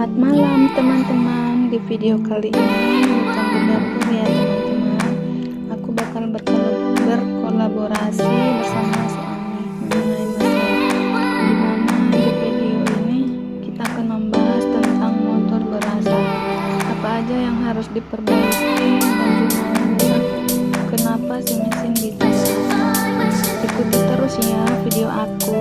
Selamat malam teman-teman. Di video kali ini bukan di dapur ya teman-teman. Aku bakal berkolaborasi bersama suami mengenai mesin. Dimana di video ini kita akan membahas tentang motor berasap. Apa aja yang harus diperbaiki dan juga kenapa si mesin bisa berasap. Ikuti terus ya video aku.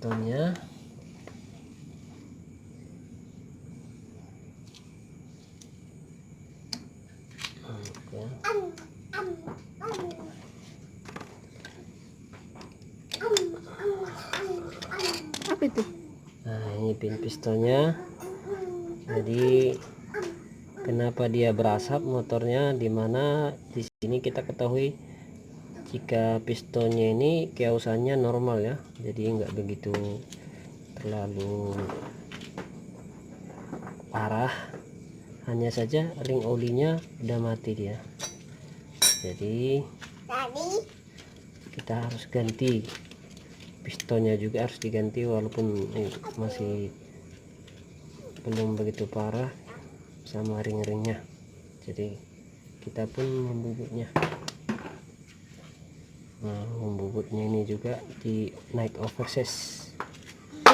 pistonnya. Oke. Apa itu? Nah, ini pin pistonnya. Jadi kenapa dia berasap motornya, dimana di sini kita ketahui jika pistonnya ini kiausannya normal ya, jadi nggak begitu terlalu parah, hanya saja ring olinya udah mati dia, jadi kita harus ganti pistonnya, juga harus diganti walaupun masih belum begitu parah sama ring-ringnya. Jadi kita pun membubutnya. Nah, membubutnya ini juga di naik oversize.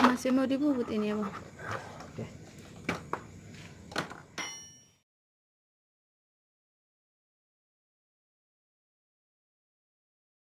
Masih mau dibubut ini ya bang?